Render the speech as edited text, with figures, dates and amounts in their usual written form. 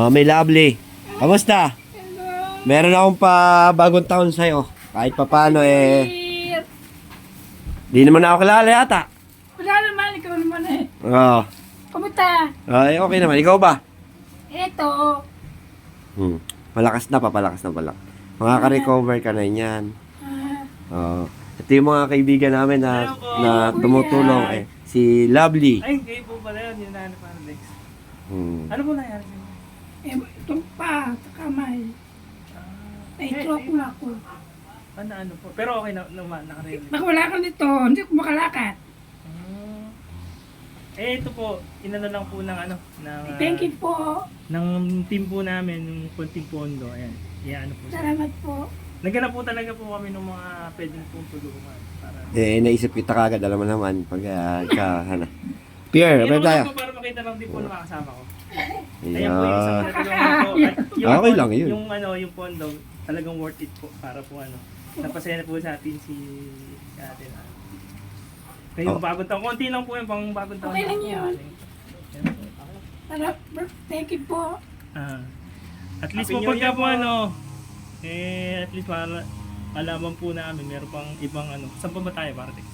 May Lovely. Kamusta? Meron akong pa bagong taon sa'yo. Kahit pa paano di naman ako kilala yata. Wala naman, ikaw naman eh. Oo. Kumusta? Ay, okay naman. Ikaw ba? Eto. Malakas na, papalakas na pala. Makaka-recover ka na yan. Oo. Ito yung mga kaibigan namin na tumutulong. Si Lovely. Ay, kayo po pala yun. Yung nahanap ang Lex. Ano po nangyari sa inyo? Itong pa, sa kamay. Na-stroke na ako. Ano po? Pero okay na, nakarelate. Nakawala ka nito, hindi ako makalakad. Ito po, inano lang po ng Thank you po. ng team po namin, yung konting pondo. Ayan, ano po. Salamat po. Naghanap po talaga po kami ng mga pwedeng pong tulungan. Para... Naisip kita kagad, alam mo naman, pag Pierre, Ano abay tayo. po, para makita lang din po ng mga kasama ko. Ayan Yeah. po yung isang natulungan po. At yung, Okay lang yun. Yung pondo, talagang worth it po para po napasaya na po sa atin si ate na. Kayong bagong taon, konti lang po yung pang bagong taon. Okay lang yun. Thank you po. At least po pagka po at least para alaman po namin meron pang ibang saan pa ba tayo, Martex?